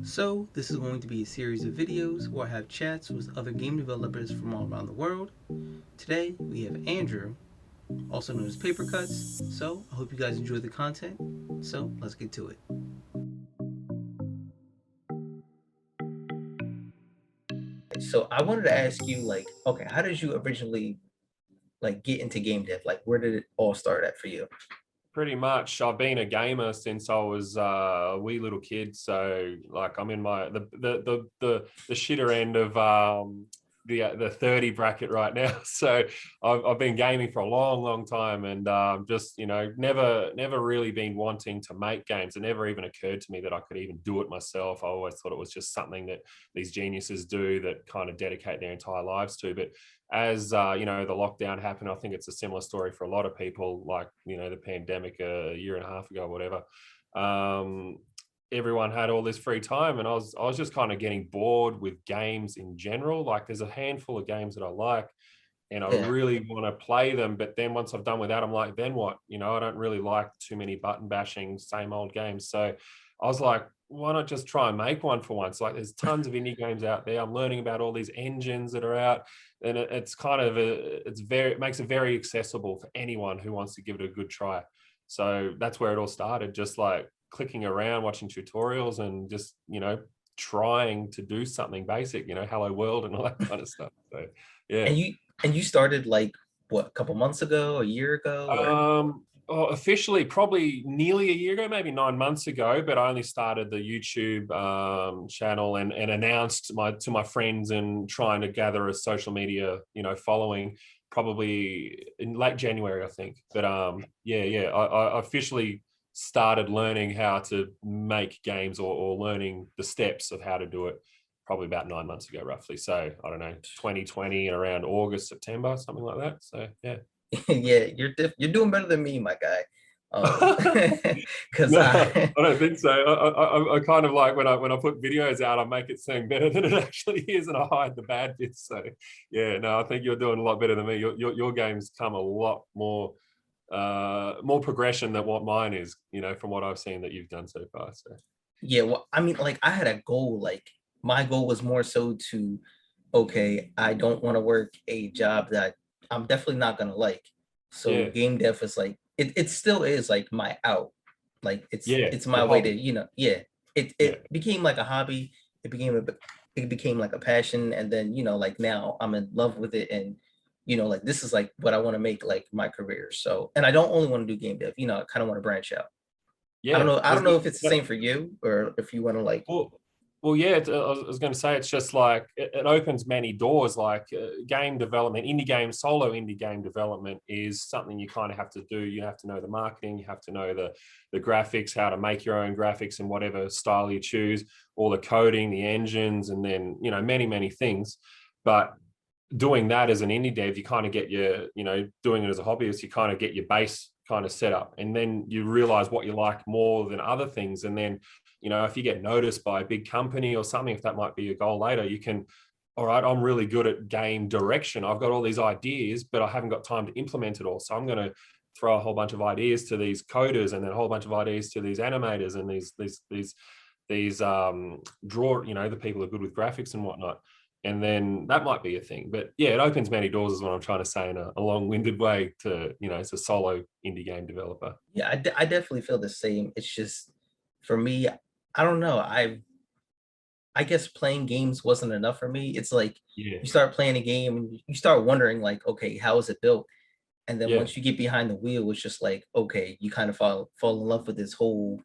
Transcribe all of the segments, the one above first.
So, this is going to be a series of videos where I have chats with other game developers from all around the world. Today, we have Andrew, also known as Payercutts. So, I hope you guys enjoy the content. So, let's get to it. So, I wanted to ask you, okay, how did you originally get into game dev? Like, where did it all start at for you? Pretty much. I've been a gamer since I was a wee little kid. So like I'm in my the shitter end of the 30 bracket right now. So I've been gaming for a long time, and just never really been wanting to make games. It never even occurred to me that I could even do it myself. I always thought it was just something that these geniuses do that kind of dedicate their entire lives to. But as the lockdown happened, I think it's a similar story for a lot of people, like the pandemic a year and a half ago or whatever. um, Everyone had all this free time, and I was just kind of getting bored with games in general. Like there's a handful of games that I like and I Yeah. really want to play them, but then once I've done with that, I'm like, then what? I don't really like too many button bashing same old games. So I was like, why not just try and make one for once? Like there's tons of indie games out there. I'm learning about all these engines that are out, and it's kind of it makes it very accessible for anyone who wants to give it a good try. So that's where it all started, just like clicking around, watching tutorials, and just trying to do something basic, hello world and all that kind of stuff. So yeah. And you started what, a couple months ago, a year ago, or Officially, probably nearly a year ago, maybe 9 months ago. But I only started the YouTube channel and announced to my friends and trying to gather a social media, following probably in late January, I think. But yeah, I officially started learning how to make games or learning the steps of how to do it probably about 9 months ago, roughly. So I don't know, 2020 around August, September, something like that. So yeah. yeah, you're doing better than me, my guy. Because No, I I don't think so. I kind of like when I put videos out, I make it seem better than it actually is, and I hide the bad bits. So, yeah, no, I think you're doing a lot better than me. Your games come a lot more progression than what mine is. From what I've seen that you've done so far. So, yeah, well, I mean, I had a goal. My goal was more so to, okay, I don't want to work a job that I'm definitely not gonna like. So yeah, game dev is it still is like my out. yeah, It's my your way to, hobby. yeah. Yeah, It became like a hobby. It became like a passion, and then now I'm in love with it, and this is like what I want to make like my career. So, and I don't only want to do game dev. I kind of want to branch out. I don't yeah. know. I There's don't know if it's the same for you, or if you want to well, Well, yeah, I was going to say it's just like it opens many doors. Like game development, solo indie game development is something you kind of have to do. You have to know the marketing, you have to know the graphics, how to make your own graphics in whatever style you choose, all the coding, the engines, and then many things. But doing that as an indie dev, you kind of get doing it as a hobbyist, you kind of get your base kind of set up, and then you realize what you like more than other things, and then if you get noticed by a big company or something, if that might be your goal later, you can, all right, I'm really good at game direction. I've got all these ideas, but I haven't got time to implement it all. So I'm going to throw a whole bunch of ideas to these coders, and then a whole bunch of ideas to these animators and these draw, the people who are good with graphics and whatnot. And then that might be a thing. But yeah, it opens many doors is what I'm trying to say in a long-winded way to, as a solo indie game developer. yeah, I definitely feel the same. It's just for me, I don't know. I guess playing games wasn't enough for me. It's like Yeah. you start playing a game and you start wondering okay, how is it built? And then Yeah. once you get behind the wheel, it's just like, okay, you kind of fall in love with this whole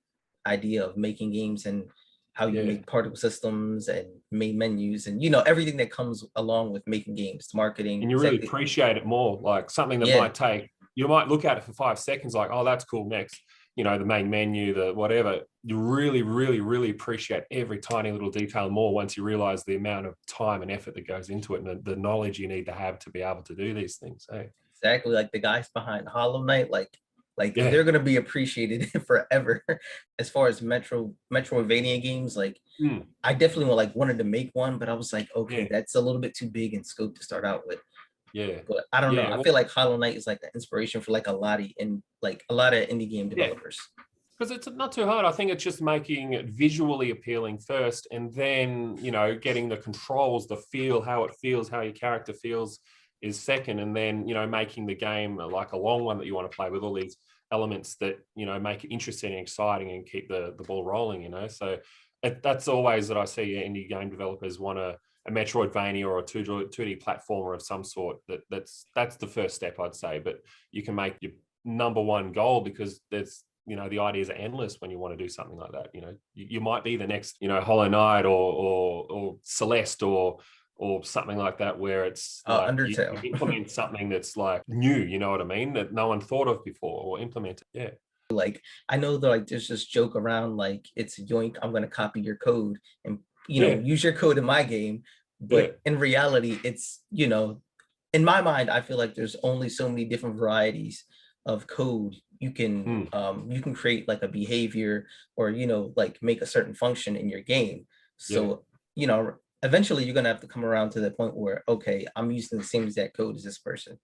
idea of making games and how you Yeah. make particle systems and main menus and everything that comes along with making games, marketing, And you really appreciate it more. Like something that yeah. might take, you might look at it for 5 seconds, like, oh, that's cool. Next, the main menu, the whatever. You really appreciate every tiny little detail more once you realize the amount of time and effort that goes into it, and the knowledge you need to have to be able to do these things. Hey, Exactly, like the guys behind Hollow Knight, yeah, they're gonna be appreciated forever. As far as Metroidvania games, mm, I definitely wanted to make one, but I was like, okay, yeah, that's a little bit too big in scope to start out with. yeah, But I don't know. yeah. I Well, feel like Hollow Knight is like the inspiration for like a lot of indie game yeah. developers. Because it's not too hard. I think it's just making it visually appealing first, and then, you know, getting the controls, the feel, how it feels, how your character feels is second. And then, you know, making the game like a long one that you want to play with all these elements that, you know, make it interesting and exciting and keep the ball rolling, you know. So that's always that I see indie game developers want a Metroidvania or a 2D platformer of some sort. That's the first step, I'd say. But you can make your number one goal, because there's, you know, the ideas are endless when you want to do something like that. You know, you might be the next, you know, Hollow Knight or Celeste or something like that, where it's like you Undertale. implement something that's like new, you know what I mean, that no one thought of before or implemented. Yeah. Like, I know that like there's this joke around like it's yoink, I'm gonna copy your code and Yeah. use your code in my game. Yeah. But in reality, it's in my mind, I feel like there's only so many different varieties of code you can create, like a behavior or like make a certain function in your game. Yeah. So eventually you're gonna have to come around to the point where, okay, I'm using the same exact code as this person.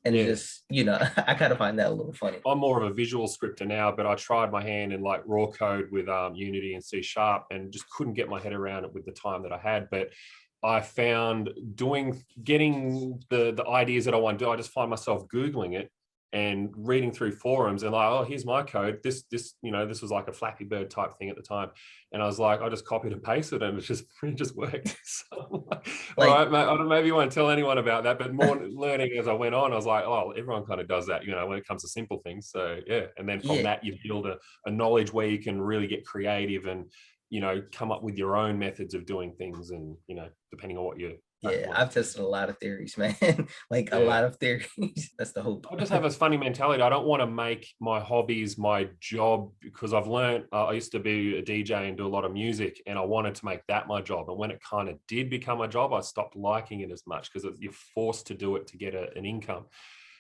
And Yeah. just I kind of find that a little funny. I'm more of a visual scripter now, but I tried my hand in like raw code with Unity and C# and just couldn't get my head around it with the time that I had. But I found getting the ideas that I want to do, I just find myself Googling it and reading through forums and like, oh, here's my code. This was like a Flappy Bird type thing at the time. And I was like, I just copied and pasted and it just worked. So, all Like, right, mate, I don't maybe want to tell anyone about that, but more learning as I went on, I was like, oh, everyone kind of does that, when it comes to simple things. So yeah. And then from yeah, that, you build a knowledge where you can really get creative and, come up with your own methods of doing things and, depending on what you're. yeah, I've tested a lot of theories, man. Like a Yeah. lot of theories. That's the hope. I just have this funny mentality. I don't want to make my hobbies my job, because I've learned, I used to be a DJ and do a lot of music, and I wanted to make that my job. And when it kind of did become a job, I stopped liking it as much, because you're forced to do it to get an income.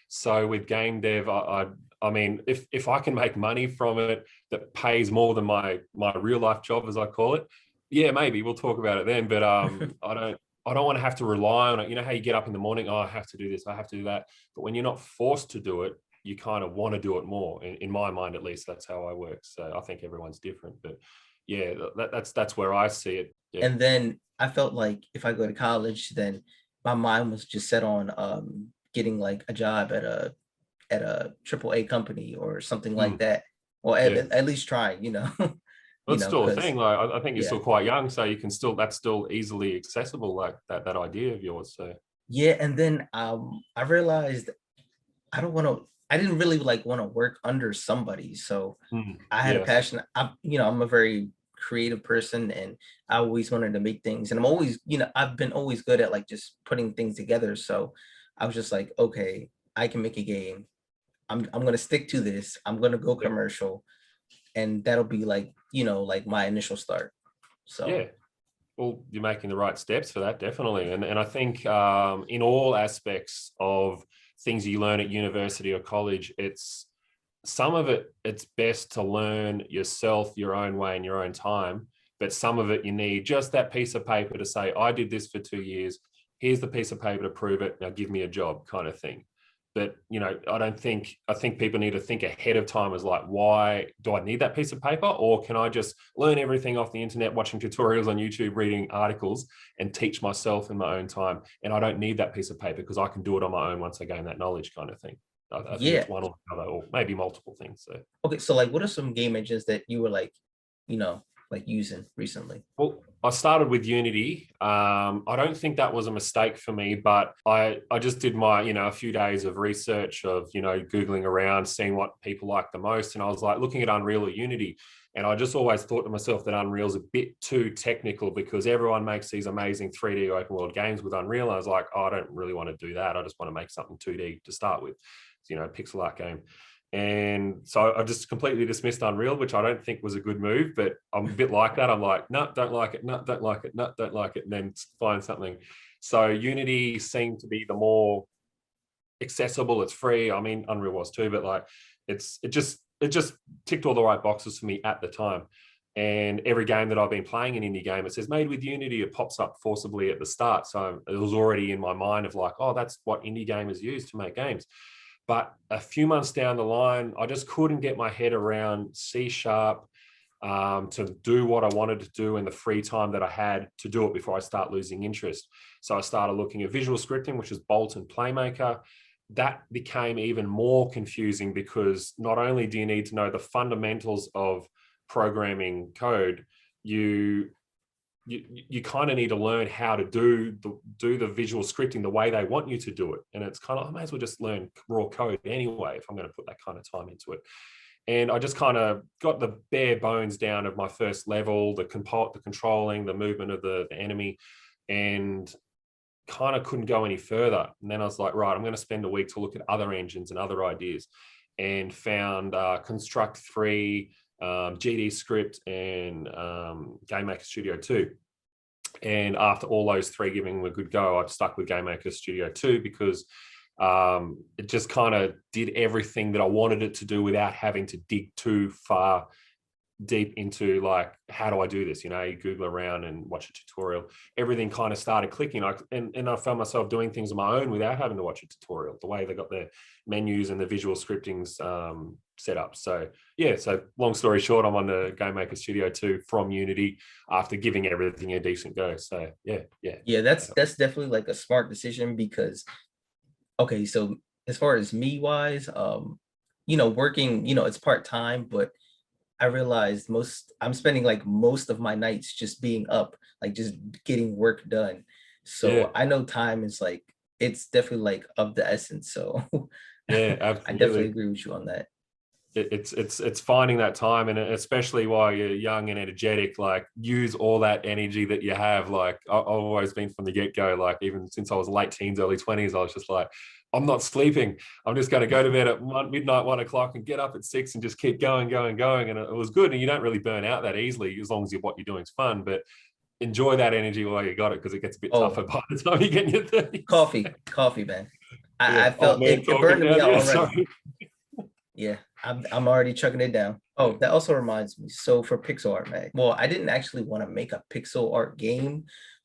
So with game dev, I mean, if I can make money from it that pays more than my real life job, as I call it, yeah, maybe we'll talk about it then. But I don't want to have to rely on it. You know how you get up in the morning, oh, I have to do this, I have to do that. But when you're not forced to do it, you kind of want to do it more. In my mind, at least, that's how I work. So I think everyone's different. But yeah, that's where I see it. Yeah. And then I felt like if I go to college, then my mind was just set on getting like a job at a AAA company or something like that, or Yeah. at least try, That's still a thing. Like, I think you're yeah. still quite young, so you can that's still easily accessible, like that idea of yours. So Yeah, and then I realized I didn't really like want to work under somebody. So I had a yes, passion. I'm a very creative person, and I always wanted to make things. And I'm always, I've been always good at like just putting things together. So I was just like, okay, I can make a game. I'm gonna stick to this. I'm gonna go Yep. commercial, and that'll be like, like my initial start. So Yeah. Well, you're making the right steps for that, definitely. And I think in all aspects of things you learn at university or college, it's some of it's best to learn yourself, your own way, in your own time. But some of it you need just that piece of paper to say, I did this for 2 years. Here's the piece of paper to prove it. Now give me a job, kind of thing. But I think people need to think ahead of time, as like, why do I need that piece of paper? Or can I just learn everything off the internet, watching tutorials on YouTube, reading articles, and teach myself in my own time? And I don't need that piece of paper, because I can do it on my own once I gain that knowledge, kind of thing. I think yeah. it's one or the other, or maybe multiple things. So Okay, so like what are some game engines that you were like, like using recently? well, I started with Unity. I don't think that was a mistake for me, but I just did my, a few days of research of, Googling around, seeing what people like the most. And I was like looking at Unreal or Unity. And I just always thought to myself that Unreal's a bit too technical, because everyone makes these amazing 3D open world games with Unreal. I was like, oh, I don't really want to do that. I just want to make something 2D to start with, pixel art game. And so I just completely dismissed Unreal, which I don't think was a good move, but I'm a bit like that. I'm like, no, don't like it. No, don't like it. No, don't like it. And then find something. So Unity seemed to be the more accessible. It's free. I mean, Unreal was too, but like it just ticked all the right boxes for me at the time. And every game that I've been playing, an indie game, it says made with Unity, it pops up forcibly at the start. So it was already in my mind of like, oh, that's what indie gamers use to make games. But a few months down the line, I just couldn't get my head around C# to do what I wanted to do in the free time that I had to do it before I start losing interest. So I started looking at visual scripting, which is Bolt and Playmaker. That became even more confusing because not only do you need to know the fundamentals of programming code, you kind of need to learn how to do the visual scripting the way they want you to do it. And it's kind of, I may as well just learn raw code anyway if I'm going to put that kind of time into it. And I just kind of got the bare bones down of my first level, the controlling, the movement of the enemy, and kind of couldn't go any further. And then I was like, right, I'm going to spend a week to look at other engines and other ideas, and found Construct 3, GD Script, and GameMaker Studio 2. And after all those three giving them a good go, I've stuck with GameMaker Studio 2 because it just kind of did everything that I wanted it to do without having to dig too far deep into like, how do I do this? You know, you Google around and watch a tutorial. Everything kind of started clicking. And I found myself doing things on my own without having to watch a tutorial, the way they got their menus and the visual scriptings set up. So yeah, so long story short, I'm on the GameMaker Studio 2 from Unity after giving everything a decent go. So yeah. That's definitely like a smart decision because, okay, so as far as me wise, working, it's part-time, but I realized I'm spending like most of my nights just being up, like just getting work done. So I know time is like, it's definitely like of the essence. So yeah, I definitely absolutely. agree with you on that. It's finding that time, and especially while you're young and energetic, like use all that energy that you have. Like I've always been from the get-go, like even since I was late teens, early 20s, I was just like, I'm not sleeping. I'm just going to go to bed at midnight, 1 o'clock, and get up at 6 and just keep going. And it was good. And you don't really burn out that easily as long as what you're doing is fun. But enjoy that energy while you got it, because it gets a bit tougher by the time you get in your 30s. Coffee, man. Yeah. I felt Man, it burned me out already. Sorry. Yeah, I'm already chugging it down. Oh, that also reminds me. So for pixel art, man. Well, I didn't actually want to make a pixel art game,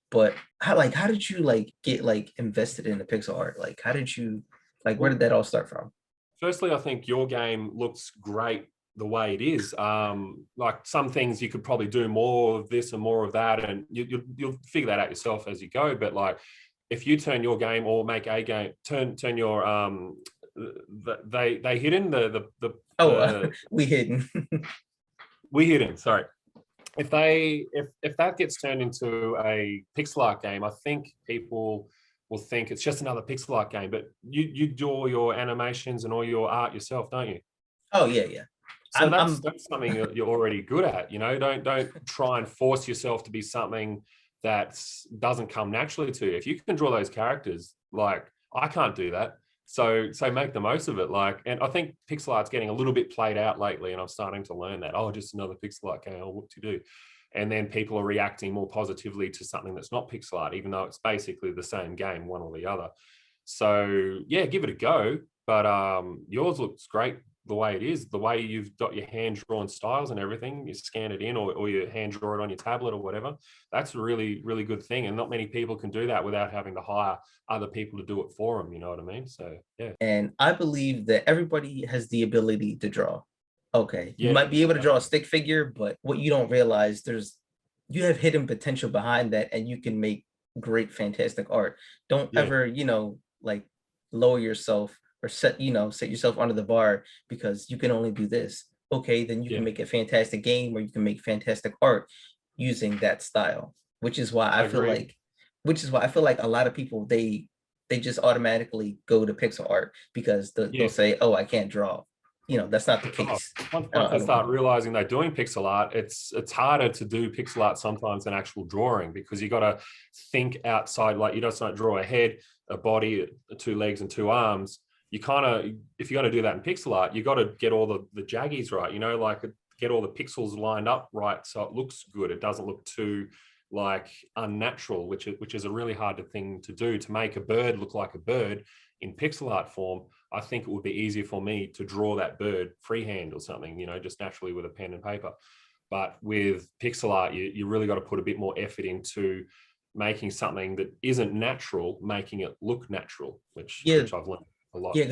but how did you like get like invested in the pixel art? Like how did you where did that all start from? Firstly, I think your game looks great the way it is. Like some things you could probably do more of this and more of that, and you'll figure that out yourself as you go. But like, if you turn your game or make a game, turn your they hidden we hidden. we hidden. Sorry. If that gets turned into a pixel art game, I think people will think it's just another pixel art game. But you do all your animations and all your art yourself, don't you? Oh yeah. So that's something you're already good at. Don't try and force yourself to be something that doesn't come naturally to you. If you can draw those characters, like I can't do that. So make the most of it. Like, and I think pixel art's getting a little bit played out lately, and I'm starting to learn that. Oh, just another pixel art game. Oh, what to do? And then people are reacting more positively to something that's not pixel art, even though it's basically the same game, one or the other. So yeah, give it a go. But yours looks great the way it is, the way you've got your hand-drawn styles and everything. You scan it in, or you hand draw it on your tablet or whatever. That's a really, really good thing. And not many people can do that without having to hire other people to do it for them. You know what I mean? So yeah. And I believe that everybody has the ability to draw. Okay, you Yeah. might be able to draw a stick figure, but what you don't realize, you have hidden potential behind that, and you can make great, fantastic art. Don't ever, like lower yourself or set yourself under the bar because you can only do this. Okay, then you can make a fantastic game, or you can make fantastic art using that style, which is why I feel like a lot of people, they just automatically go to pixel art because they'll say, oh, I can't draw. That's not the case. Once they start realizing they're doing pixel art, it's harder to do pixel art sometimes than actual drawing, because you got to think outside. Like, you just don't draw a head, a body, 2 legs and 2 arms. You kind of, if you're going to do that in pixel art, you got to get all the jaggies right, like get all the pixels lined up right so it looks good. It doesn't look too like unnatural, which is a really hard thing to do. To make a bird look like a bird in pixel art form, I think it would be easier for me to draw that bird freehand or something, just naturally with a pen and paper. But with pixel art, you really got to put a bit more effort into making something that isn't natural, making it look natural, which I've learned a lot. Yeah,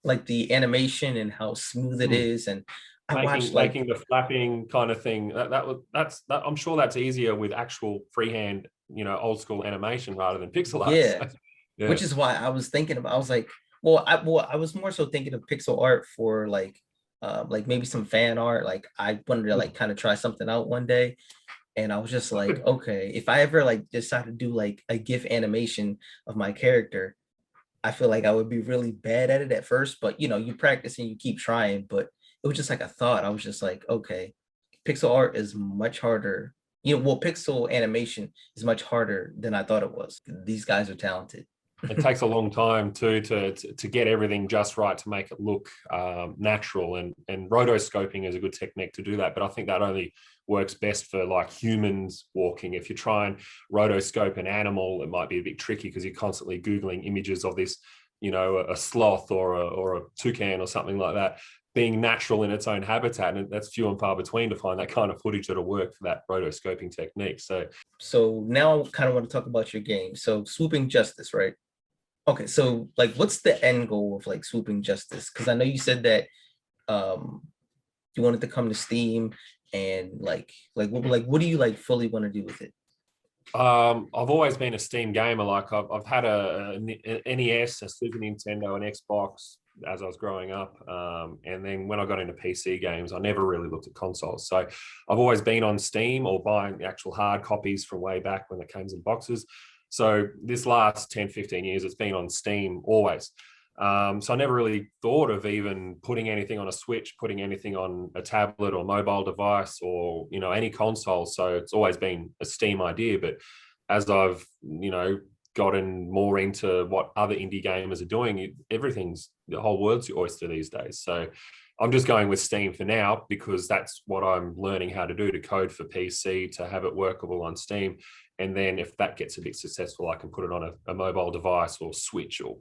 like the animation and how smooth it Hmm. is. And I watched Making like, the flapping kind of thing. I'm sure that's easier with actual freehand, old school animation rather than pixel art. yeah, So, yeah. which is why I was thinking about, I was like, well, I was more so thinking of pixel art for like maybe some fan art. Like I wanted to like kind of try something out one day. And I was just like, okay, if I ever like decide to do like a GIF animation of my character, I feel like I would be really bad at it at first, but you practice and you keep trying. But it was just like a thought. I was just like, okay, pixel art is much harder. Well, pixel animation is much harder than I thought it was. These guys are talented. It takes a long time too to get everything just right to make it look natural, and rotoscoping is a good technique to do that. But I think that only works best for like humans walking. If you try and rotoscope an animal, it might be a bit tricky because you're constantly googling images of this, a sloth or a toucan or something like that being natural in its own habitat, and that's few and far between to find that kind of footage that'll work for that rotoscoping technique. So now I kind of want to talk about your game. So Swooping Justice, right? Okay, so like what's the end goal of like Swooping Justice? Because I know you said that um you wanted to come to Steam and what do you like fully want to do with it? I've always been a Steam gamer. Like I've had an NES, a Super Nintendo, an Xbox as I was growing up, and then when I got into PC games, I never really looked at consoles. So I've always been on Steam or buying the actual hard copies from way back when it came in boxes. So this last 10, 15 years, it's been on Steam always. So I never really thought of even putting anything on a Switch, putting anything on a tablet or mobile device or, any console. So it's always been a Steam idea. But as I've, gotten more into what other indie gamers are doing, the whole world's your oyster these days. So I'm just going with Steam for now because that's what I'm learning how to do, to code for PC, to have it workable on Steam. And then if that gets a bit successful, I can put it on a mobile device or Switch or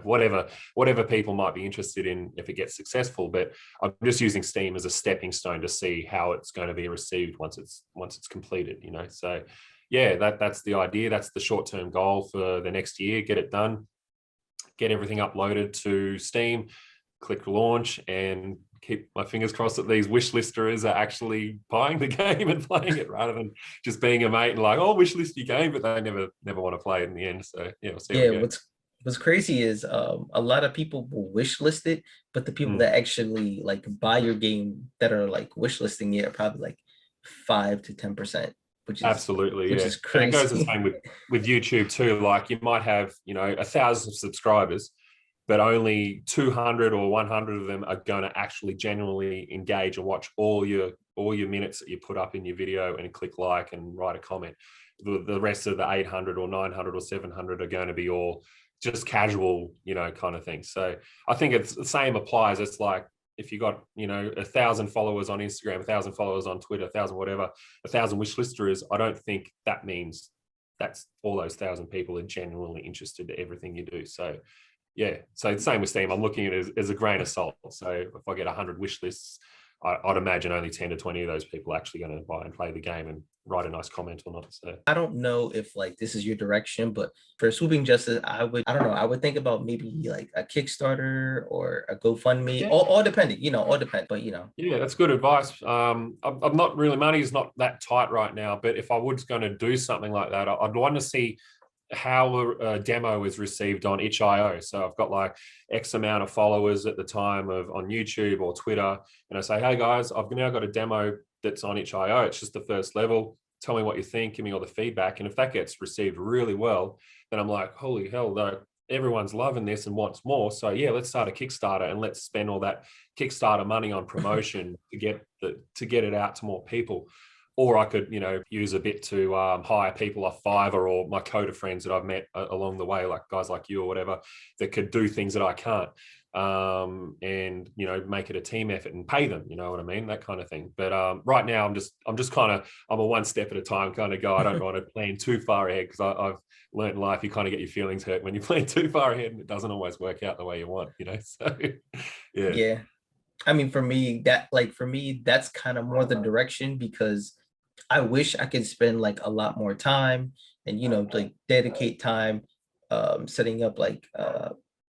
whatever people might be interested in if it gets successful. But I'm just using Steam as a stepping stone to see how it's going to be received once it's completed. So yeah, that's the idea. That's the short-term goal for the next year. Get it done, get everything uploaded to Steam, click launch, and keep my fingers crossed that these wish listers are actually buying the game and playing it rather than just being a mate and like, oh, wish list your game, but they never want to play it in the end. So yeah, we'll see how we Yeah, go. what's crazy is a lot of people will wish list it, but the people Mm. that actually like buy your game that are like wish listing it are probably like 5 to 10%, which is Absolutely, which yeah. is And it goes the crazy. same with YouTube too. Like you might have, 1,000 subscribers, but only 200 or 100 of them are going to actually genuinely engage and watch all your minutes that you put up in your video and click like and write a comment. The rest of the 800 or 900 or 700 are going to be all just casual, kind of thing. So I think it's the same applies. It's like if you got 1,000 followers on Instagram, 1,000 followers on Twitter, 1,000 whatever, 1,000 wish listers, I don't think that means that's all those 1,000 people are genuinely interested in everything you do. So yeah, so the same with Steam. I'm looking at it as a grain of salt. So if I get 100 wish lists, I'd imagine only 10 to 20 of those people are actually going to buy and play the game and write a nice comment on it. So I don't know if like this is your direction, but for Swooping Justice, I don't know, I would think about maybe like a Kickstarter or a GoFundMe, yeah, all depending, all depend, but yeah, that's good advice. I'm not really, money is not that tight right now, but if I was going to do something like that, I'd want to see how a demo is received on itch.io. So I've got like X amount of followers at the time of on YouTube or Twitter, and I say, hey guys, I've now got a demo that's on itch.io. It's just the first level. Tell me what you think. Give me all the feedback. And if that gets received really well, then I'm like, holy hell, though, everyone's loving this and wants more. So yeah, let's start a Kickstarter and let's spend all that Kickstarter money on promotion to get it out to more people. Or I could, use a bit to hire people off Fiverr or my coder friends that I've met along the way, like guys like you or whatever, that could do things that I can't, and make it a team effort and pay them. You know what I mean? That kind of thing. But right now, I'm a one step at a time kind of guy. I don't want to plan too far ahead because I've learned in life you kind of get your feelings hurt when you plan too far ahead and it doesn't always work out the way you want. So yeah. yeah. I mean, for me, that's kind of more the direction because I wish I could spend like a lot more time and like dedicate time setting up like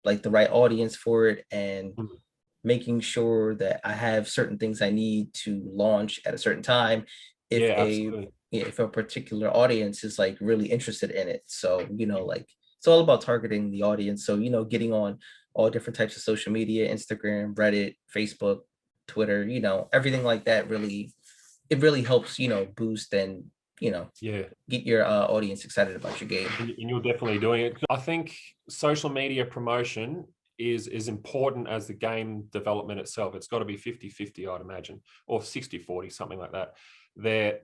like the right audience for it, and Mm. making sure that I have certain things I need to launch at a certain time if Yeah, a absolutely. yeah, if a particular audience is like really interested in it. So, like it's all about targeting the audience. So, getting on all different types of social media, Instagram, Reddit, Facebook, Twitter, everything like that really it really helps, boost and, you know, Yeah. get your audience excited about your game. And you're definitely doing it. I think social media promotion is as important as the game development itself. It's got to be 50-50, I'd imagine, or 60-40, something like that. The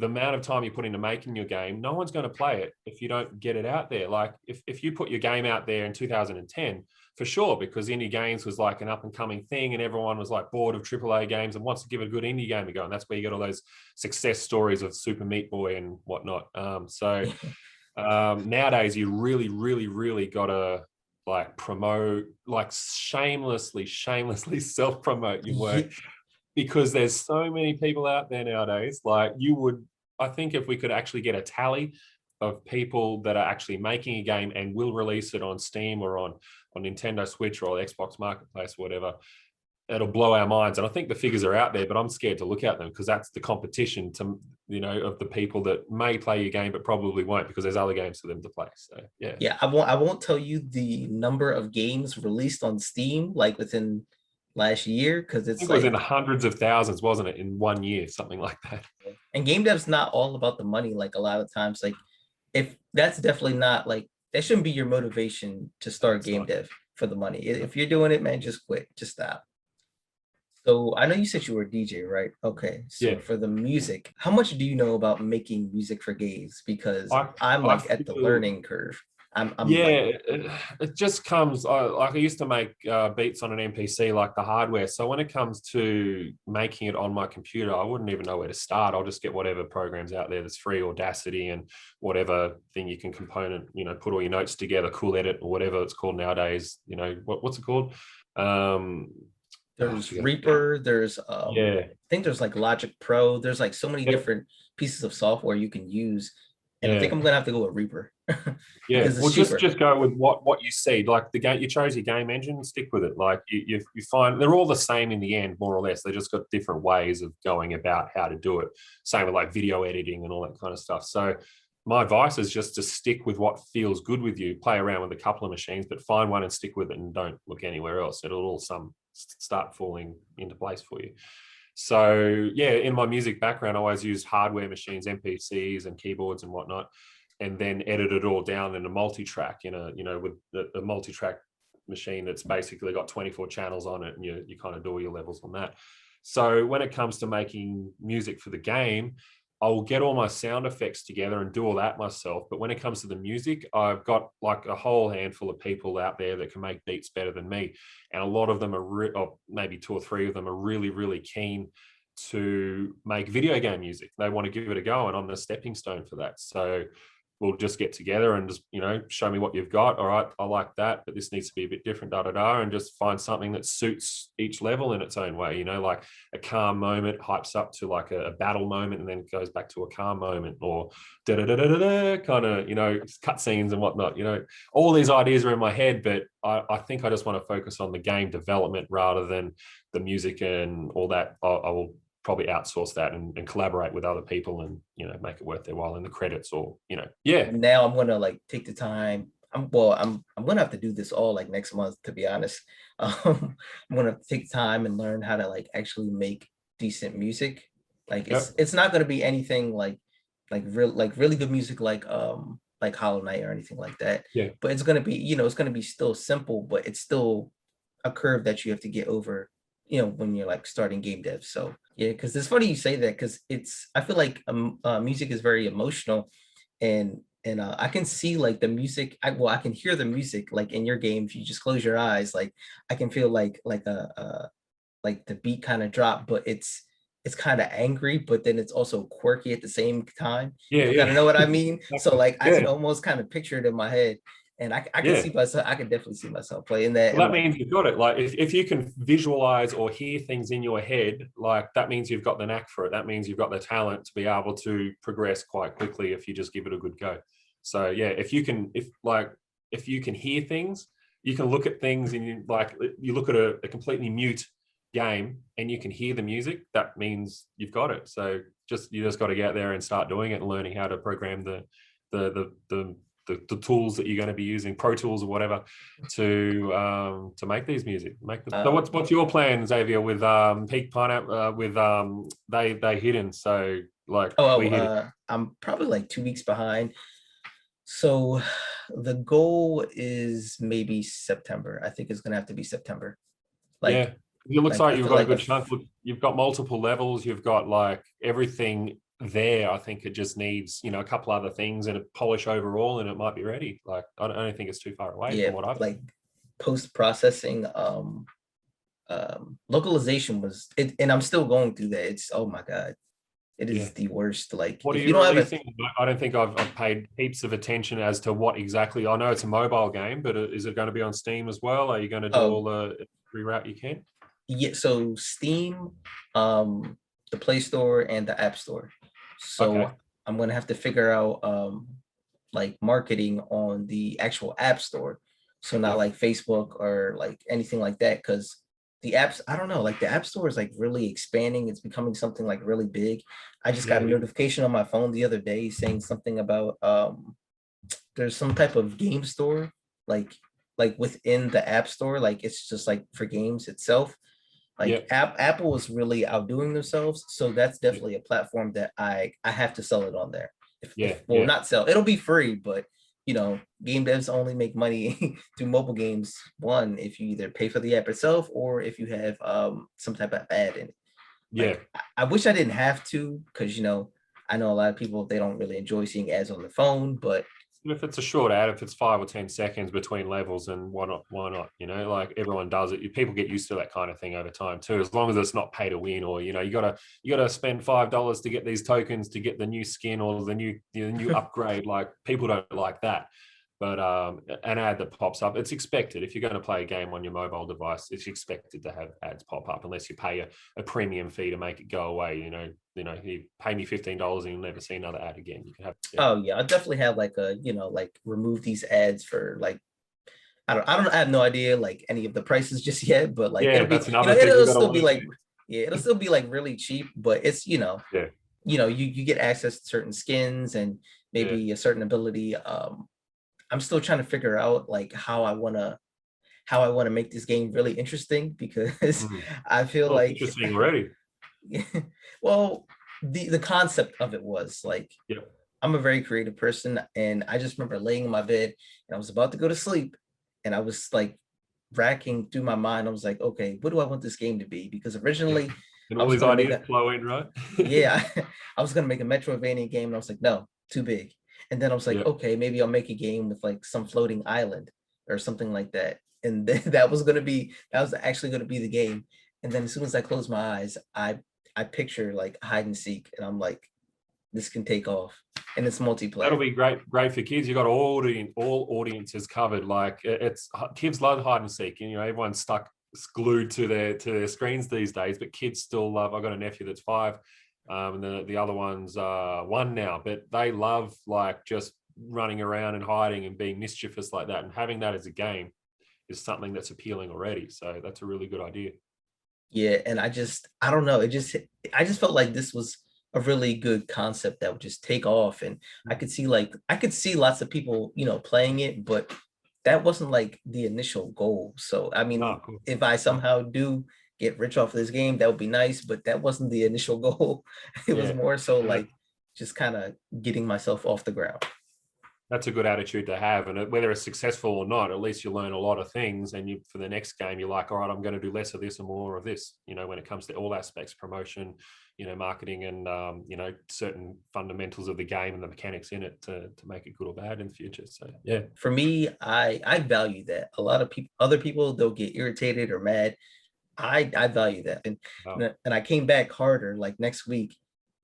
amount of time you put into making your game, no one's going to play it if you don't get it out there. Like if you put your game out there in 2010, for sure, because indie games was like an up and coming thing, and everyone was like bored of AAA games and wants to give a good indie game a go. And that's where you get all those success stories of Super Meat Boy and whatnot. Nowadays, you really, really, really gotta like promote, like shamelessly self promote your Yeah, work, because there's so many people out there nowadays. Like I think if we could actually get a tally of people that are actually making a game and will release it on Steam or on Nintendo Switch or Xbox Marketplace, or whatever, it'll blow our minds. And I think the figures are out there, but I'm scared to look at them because that's the competition to, of the people that may play your game, but probably won't because there's other games for them to play. So yeah. yeah. I won't tell you the number of games released on Steam like within last year because I it's think it was in the like hundreds of thousands, wasn't it, in 1 year, something like that. and game dev's not all about the money like a lot of times like if that's definitely not like that shouldn't be your motivation to No, start it's game not. dev for the money. No. If you're doing it, man, just quit, just stop. So I know you said you were a DJ, right? Okay. So Yeah. for the music, how much do you know about making music for games? Because I I'm I like at the feel learning curve. I'm Yeah, like, it just comes. Like I used to make beats on an MPC, like the hardware. So when it comes to making it on my computer, I wouldn't even know where to start. I'll just get whatever programs out there that's free, Audacity and whatever thing you can component. Put all your notes together, Cool Edit or whatever it's called nowadays. What's it called? Um, I there's forget. Reaper, there's Yeah, I think there's like Logic Pro. There's like so many yep, different pieces of software you can use. And I think yeah. I'm gonna have to go with Reaper Yeah, because it's well, just cheaper. just go with what you see. Like the game, you chose your game engine, stick with it. Like you find they're all the same in the end, more or less. They just got different ways of going about how to do it. Same with like video editing and all that kind of stuff. So my advice is just to stick with what feels good with you. Play around with a couple of machines, but find one and stick with it, and don't look anywhere else. It'll all start falling into place for you. So yeah, in my music background, I always use hardware machines, MPCs and keyboards and whatnot, and then edit it all down in a multi-track, with the multi-track machine that's basically got 24 channels on it, and you kind of do all your levels on that. So when it comes to making music for the game, I'll get all my sound effects together and do all that myself. But when it comes to the music, I've got like a whole handful of people out there that can make beats better than me. And a lot of them or maybe two or three of them are really, really keen to make video game music. They want to give it a go, and I'm the stepping stone for that. So we'll just get together and just show me what you've got. All right, I like that, but this needs to be a bit different, and just find something that suits each level in its own way. Like a calm moment hypes up to like a battle moment, and then goes back to a calm moment, or da da da da da kind of cutscenes and whatnot. All these ideas are in my head, but I think I just want to focus on the game development rather than the music and all that. I will probably outsource that and collaborate with other people and make it worth their while in the credits, or yeah. Now I'm gonna like take the time. I'm gonna have to do this all like next month, to be honest. I'm gonna take time and learn how to like actually make decent music. Like Yep. it's not gonna be anything like really good music like Hollow Knight or anything like that. Yeah. But it's gonna be, it's gonna be still simple, but it's still a curve that you have to get over, when you're like starting game dev. So yeah, because it's funny you say that because I feel like music is very emotional, and I can see like the music. I can hear the music like in your game. If you just close your eyes, like I can feel like like the beat kind of drop, but it's kind of angry, but then it's also quirky at the same time. Yeah, If you kind of know yeah. what I mean. So Exactly. like I can Yeah, almost kind of picture it in my head, and I can yeah. see myself. I can definitely see myself playing that, Well, and that like means you've got it. Like if you can visualize or hear things in your head, like that means you've got the knack for it. That means you've got the talent to be able to progress quite quickly if you just give it a good go. So yeah, if you can hear things, you can look at things and you look at a completely mute game and you can hear the music. That means you've got it. So you just got to get out there and start doing it and learning how to program the tools that you're going to be using, Pro Tools or whatever, to make these music. So what's your plan, Xavier, with Peak Pineapple? With they hidden. So like I'm probably like 2 weeks behind. So the goal is maybe September. I think it's gonna have to be September. Yeah, it looks like I you've feel got a like good chunk. You've got multiple levels. You've got like everything there. I think it just needs, a couple other things and a polish overall, and it might be ready. Like I don't think it's too far away from what I've like post processing. Localization was it, and I'm still going through that. It's, oh my god, it is the worst. Like, what are if you you don't have releasing? I don't think I've paid heaps of attention as to what exactly. I know it's a mobile game, but is it going to be on Steam as well? Are you going to do all the reroute you can? Yeah, so Steam, the Play Store and the App Store. So Okay. I'm gonna have to figure out like marketing on the actual App Store. So not like Facebook or like anything like that, because the apps, I don't know, like the App Store is like really expanding. It's becoming something like really big. I just got a notification on my phone the other day saying something about there's some type of game store, like within the App Store, like it's just like for games itself. Like Apple is really outdoing themselves, so that's definitely a platform that I have to sell it on there. Well, not sell, it'll be free, but game devs only make money through mobile games. One, if you either pay for the app itself or if you have some type of ad in it. Like, I wish I didn't have to, because I know a lot of people, they don't really enjoy seeing ads on the phone, but if it's a short ad, if it's 5 or 10 seconds between levels, and why not? Like everyone does it. People get used to that kind of thing over time too, as long as it's not pay to win, or you gotta spend $5 to get these tokens to get the new skin or the new upgrade. Like people don't like that. But an ad that pops up, it's expected. If you're going to play a game on your mobile device, it's expected to have ads pop up, unless you pay a premium fee to make it go away. You pay me $15 and you'll never see another ad again. You can have. Oh yeah, I'll definitely have like a like remove these ads for like, I have no idea like any of the prices just yet, but like it'll be, it'll still be like, it'll still be like really cheap, but it's you get access to certain skins and maybe a certain ability. I'm still trying to figure out like how I want to make this game really interesting, because I feel like interesting already. Well, the concept of it was like, I'm a very creative person, and I just remember laying in my bed and I was about to go to sleep, and I was like racking through my mind. I was like, okay, what do I want this game to be? Because originally and all these ideas flow in, right? I was gonna make a Metroidvania game, and I was like, no, too big. And then I was like, okay, maybe I'll make a game with like some floating island or something like that. And that was actually gonna be the game. And then as soon as I closed my eyes, I picture like hide and seek, and I'm like, this can take off, and it's multiplayer. That'll be great for kids. You got all audiences covered. Like it's kids love hide and seek. Everyone's glued to their screens these days, but kids still love. I got a nephew that's 5. And the other one's 1 now, but they love like just running around and hiding and being mischievous like that. And having that as a game is something that's appealing already. So that's a really good idea. Yeah, and I don't know. I just felt like this was a really good concept that would just take off, and I could see lots of people, playing it, but that wasn't like the initial goal. So I mean, if I somehow do get rich off of this game, that would be nice, but that wasn't the initial goal. It was more so like just kind of getting myself off the ground. That's a good attitude to have, and whether it's successful or not, at least you learn a lot of things, and for the next game you're like, all right, I'm going to do less of this and more of this, when it comes to all aspects, promotion, marketing, and certain fundamentals of the game and the mechanics in it to make it good or bad in the future. So for me, I value that. A lot of other people, they'll get irritated or mad. I value that, and I came back harder like next week,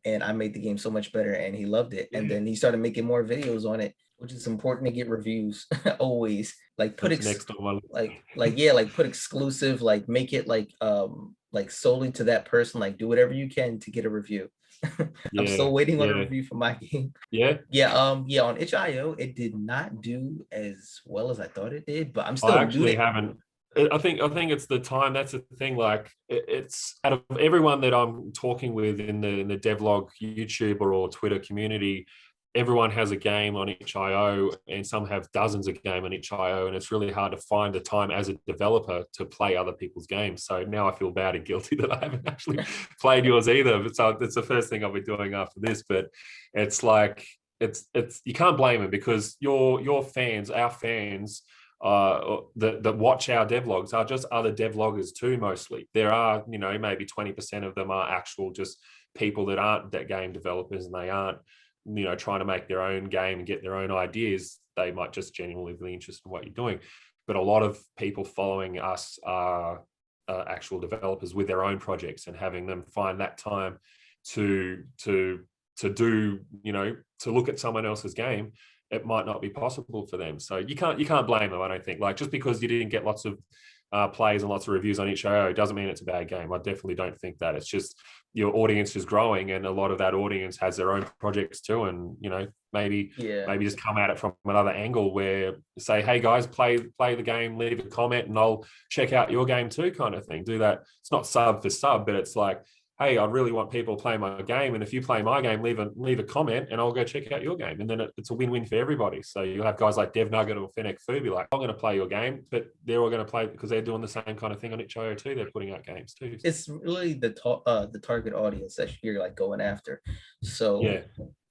and I made the game so much better, and he loved it. And then he started making more videos on it, which is important to get reviews. Always like put put exclusive, like make it like solely to that person, like do whatever you can to get a review. I'm Yeah, still waiting on a yeah, review for my game. yeah. Yeah, on itch.io, it did not do as well as I thought it did, but I'm I still new actually to. haven't. I think it's the time. That's the thing. Like it's out of everyone that I'm talking with in the devlog YouTube or Twitter community, everyone has a game on itch.io, and some have dozens of game on itch.io, and it's really hard to find the time as a developer to play other people's games. So now I feel bad and guilty that I haven't actually played yours either. But so it's the first thing I'll be doing after this. But it's like it's you can't blame them because your fans, our fans that watch our devlogs are just other devloggers too. Mostly, there are maybe 20% of them are actual just people that aren't that game developers, and they aren't trying to make their own game and get their own ideas. They might just genuinely be interested in what you're doing. But a lot of people following us are actual developers with their own projects, and having them find that time to do to look at someone else's game, it might not be possible for them. So you can't blame them. I don't think, like, just because you didn't get lots of plays and lots of reviews on each show doesn't mean it's a bad game. I definitely don't think that. It's just your audience is growing, and a lot of that audience has their own projects too, and maybe Yeah. maybe just come at it from another angle where say, hey guys, play the game, leave a comment and I'll check out your game too, kind of thing. Do that. It's not sub for sub, but it's like, hey, I really want people to play my game, and if you play my game, leave a comment, and I'll go check out your game, and then it's a win-win for everybody. So you'll have guys like Dev Nugget or Fennec Fu be like, I'm going to play your game, but they're all going to play because they're doing the same kind of thing on itch.io too. They're putting out games too. It's really the target audience that you're like going after. So, Yeah,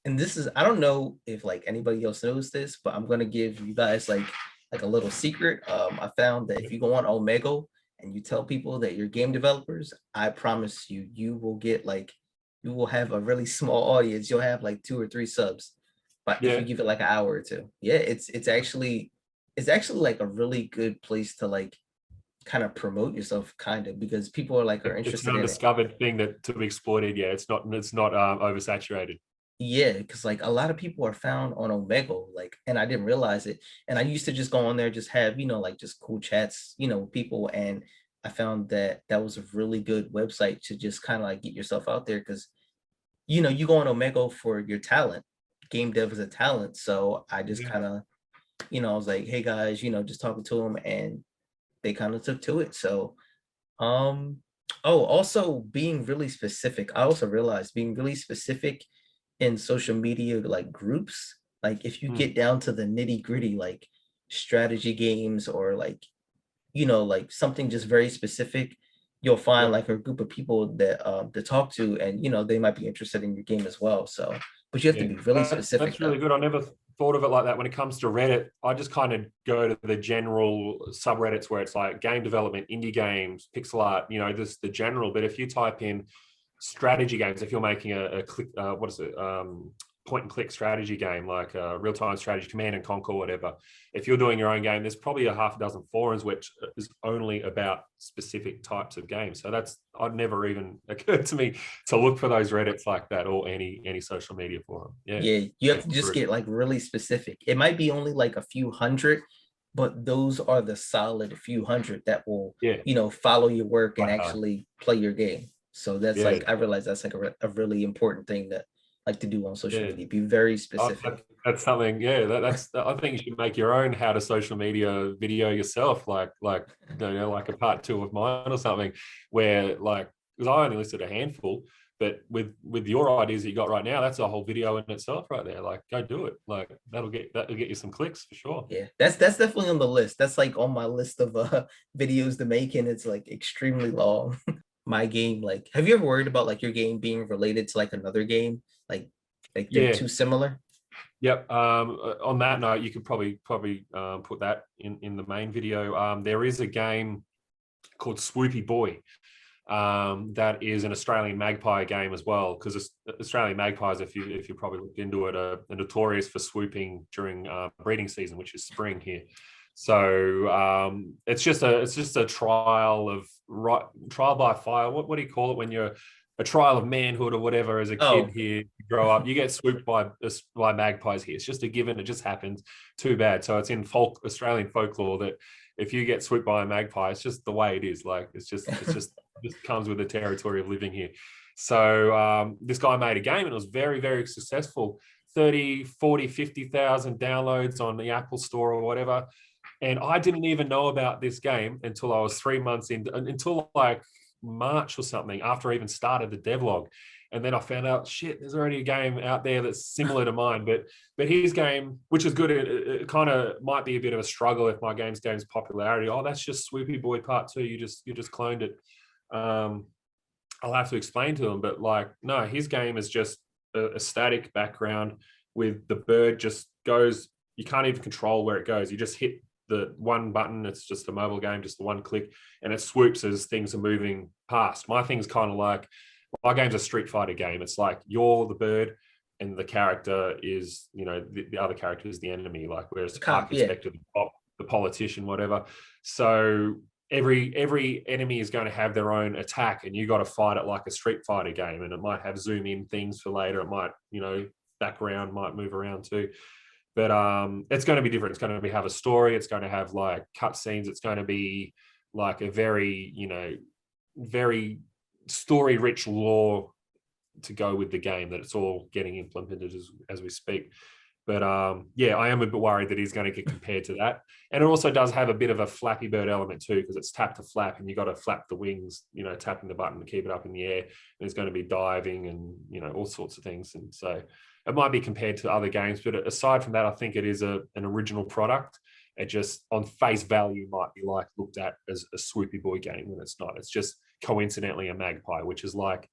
and this is, I don't know if like anybody else knows this, but I'm gonna give you guys like a little secret. I found that if you go on Omegle and you tell people that you're game developers, I promise you, you will have a really small audience. You'll have like 2 or 3 subs, but if you yeah. give it like an hour or two, yeah, it's actually like a really good place to like kind of promote yourself, kind of, because people are It's an interested in it. undiscovered thing that to be exploited. Yeah, it's not oversaturated. Yeah, because like a lot of people are found on Omegle, like, and I didn't realize it. And I used to just go on there, just have, like just cool chats, with people. And I found that that was a really good website to just kind of like get yourself out there because, you go on Omegle for your talent. Game dev is a talent. So I just Yeah. kind of, I was like, hey guys, just talking to them, and they kind of took to it. So, um, oh, also being really specific. I also realized being really specific in social media like groups, like if you Mm. get down to the nitty gritty, like strategy games or like like something just very specific, you'll find Yep. like a group of people that to talk to, and they might be interested in your game as well. So, but you have to Yeah, be really specific that's really though. good. I never thought of it like that. When it comes to Reddit, I just kind of go to the general subreddits where it's like game development, indie games, pixel art, just the general. But if you type in strategy games, if you're making a click, what is it? Point and click strategy game, like real time strategy, command and conquer, whatever. If you're doing your own game, there's probably a half a dozen forums which is only about specific types of games. So I'd never even occurred to me to look for those Reddits like that, or any social media forum. Yeah, Yeah, you have that's to just true. get like really specific. It might be only like a few hundred, but those are the solid few hundred that will, Yeah, follow your work and by far. actually play your game. So that's Yeah, like, I realize that's like a really important thing that like to do on social yeah. media. Be very specific. That's something. Yeah, that's. I think you should make your own how to social media video yourself, like like a part 2 of mine or something, where like, because I only listed a handful, but with your ideas that you got right now, that's a whole video in itself right there. Like, go do it. Like that'll get you some clicks for sure. Yeah, that's definitely on the list. That's like on my list of videos to make, and it's like extremely long. My game, like, have you ever worried about like your game being related to like another game? Like they're Yeah. too similar? Yep. On that note, you could probably put that in the main video. There is a game called Swoopy Boy. That is an Australian magpie game as well, because Australian magpies, if you probably looked into it, are notorious for swooping during breeding season, which is spring here. So it's just a trial by fire. What do you call it when you're a trial of manhood or whatever as a kid Oh, here? You grow up, you get swooped by magpies here. It's just a given. It just happens. Too bad. So it's in Australian folklore that if you get swooped by a magpie, it's just the way it is. Like it's just comes with the territory of living here. So this guy made a game and it was very, very successful. 30, 40, 50,000 downloads on the Apple Store or whatever. And I didn't even know about this game until I was 3 months in, until like March or something, after I even started the devlog. And then I found out, shit, there's already a game out there that's similar to mine. But his game, which is good, it kind of might be a bit of a struggle if my game's popularity. Oh, that's just Swoopy Boy Part 2. You just cloned it. I'll have to explain to them, but like, no, his game is just a static background with the bird just goes. You can't even control where it goes. You just hit the one button. It's just a mobile game, just the one click, and it swoops as things are moving past. My thing's kind of like, my game's a Street Fighter game. It's like you're the bird and the character is, the other character is the enemy, like whereas Ark is the politician, whatever. So every enemy is going to have their own attack, and you got to fight it like a Street Fighter game. And it might have zoom in things for later. It might, background might move around too. But it's going to be different. It's going to have a story. It's going to have like cutscenes. It's going to be like a very, very story-rich lore to go with the game, that it's all getting implemented as we speak. But yeah, I am a bit worried that he's going to get compared to that. And it also does have a bit of a Flappy Bird element too, because it's tap to flap, and you got to flap the wings, tapping the button to keep it up in the air. And there's going to be diving and, all sorts of things. And so it might be compared to other games. But aside from that, I think it is an original product. It just on face value might be like looked at as a Swoopy Boy game when it's not. It's just coincidentally a Magpie, which is like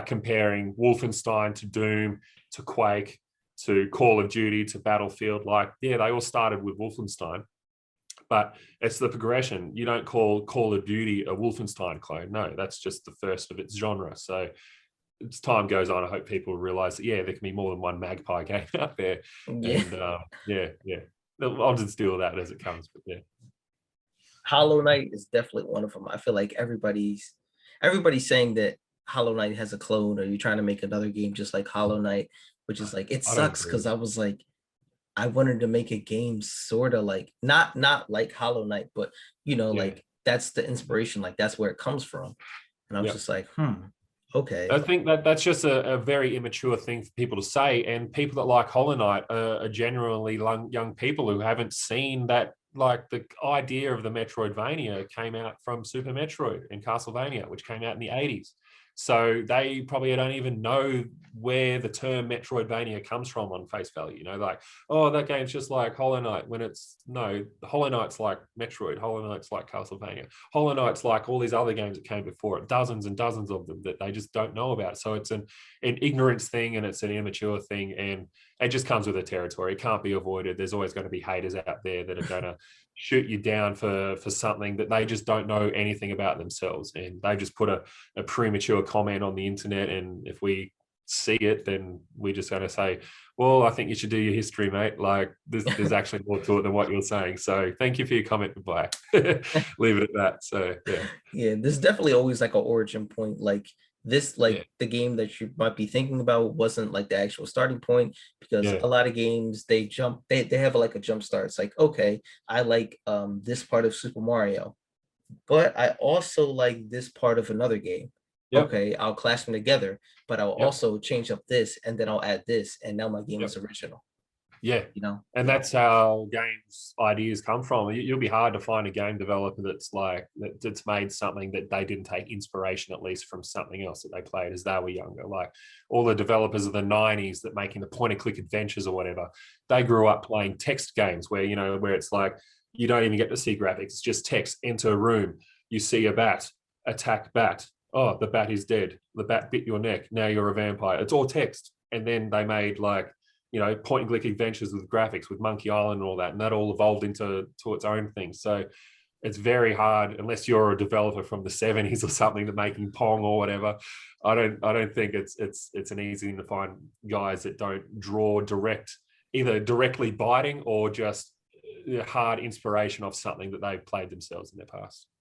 comparing Wolfenstein to Doom to Quake to Call of Duty to Battlefield. Like, yeah, they all started with Wolfenstein, but it's the progression. You don't call Call of Duty a Wolfenstein clone. No, that's just the first of its genre. So as time goes on, I hope people realize that, yeah, there can be more than one Magpie game out there. Yeah. And yeah. I'll just deal with that as it comes. But yeah. Hollow Knight is definitely one of them. I feel like everybody's saying that Hollow Knight has a clone, or you're trying to make another game just like Hollow Knight, which is like, it sucks because I was like, I wanted to make a game sort of like not like Hollow Knight, but like that's the inspiration, like that's where it comes from. And I was just like, okay. I think that's just a very immature thing for people to say, and people that like Hollow Knight are generally young people who haven't seen that. Like the idea of the Metroidvania came out from Super Metroid and Castlevania, which came out in the 80s. So they probably don't even know where the term Metroidvania comes from on face value. Like, oh, that game's just like Hollow Knight, when it's no, Hollow Knight's like Metroid, Hollow Knight's like Castlevania, Hollow Knight's like all these other games that came before it, dozens and dozens of them that they just don't know about. So it's an ignorance thing, and it's an immature thing, and it just comes with the territory. It can't be avoided. There's always going to be haters out there that are going to shoot you down for something that they just don't know anything about themselves, and they just put a premature comment on the internet. And if we see it, then we're just going to say, well, I think you should do your history, mate. Like there's actually more to it than what you're saying. So thank you for your comment. Goodbye. Leave it at that. So yeah, there's definitely always like an origin point. Like this, like the game that you might be thinking about wasn't like the actual starting point, because a lot of games they have like a jump start. It's like, okay, I like this part of Super Mario, but I also like this part of another game. Okay, I'll clash them together, but I'll also change up this, and then I'll add this, and now my game is original. Yeah, and that's how games ideas come from. You'll be hard to find a game developer that's made something that they didn't take inspiration at least from something else that they played as they were younger. Like all the developers of the 90s that making the point-and-click adventures or whatever, they grew up playing text games where where it's like you don't even get to see graphics. It's just text. Enter a room. You see a bat. Attack bat. Oh, the bat is dead. The bat bit your neck. Now you're a vampire. It's all text. And then they made like point and click adventures with graphics with Monkey Island and all that, and that all evolved into its own thing. So it's very hard unless you're a developer from the 70s or something to making Pong or whatever. I don't think it's an easy thing to find guys that don't draw either directly biting or just hard inspiration of something that they've played themselves in their past.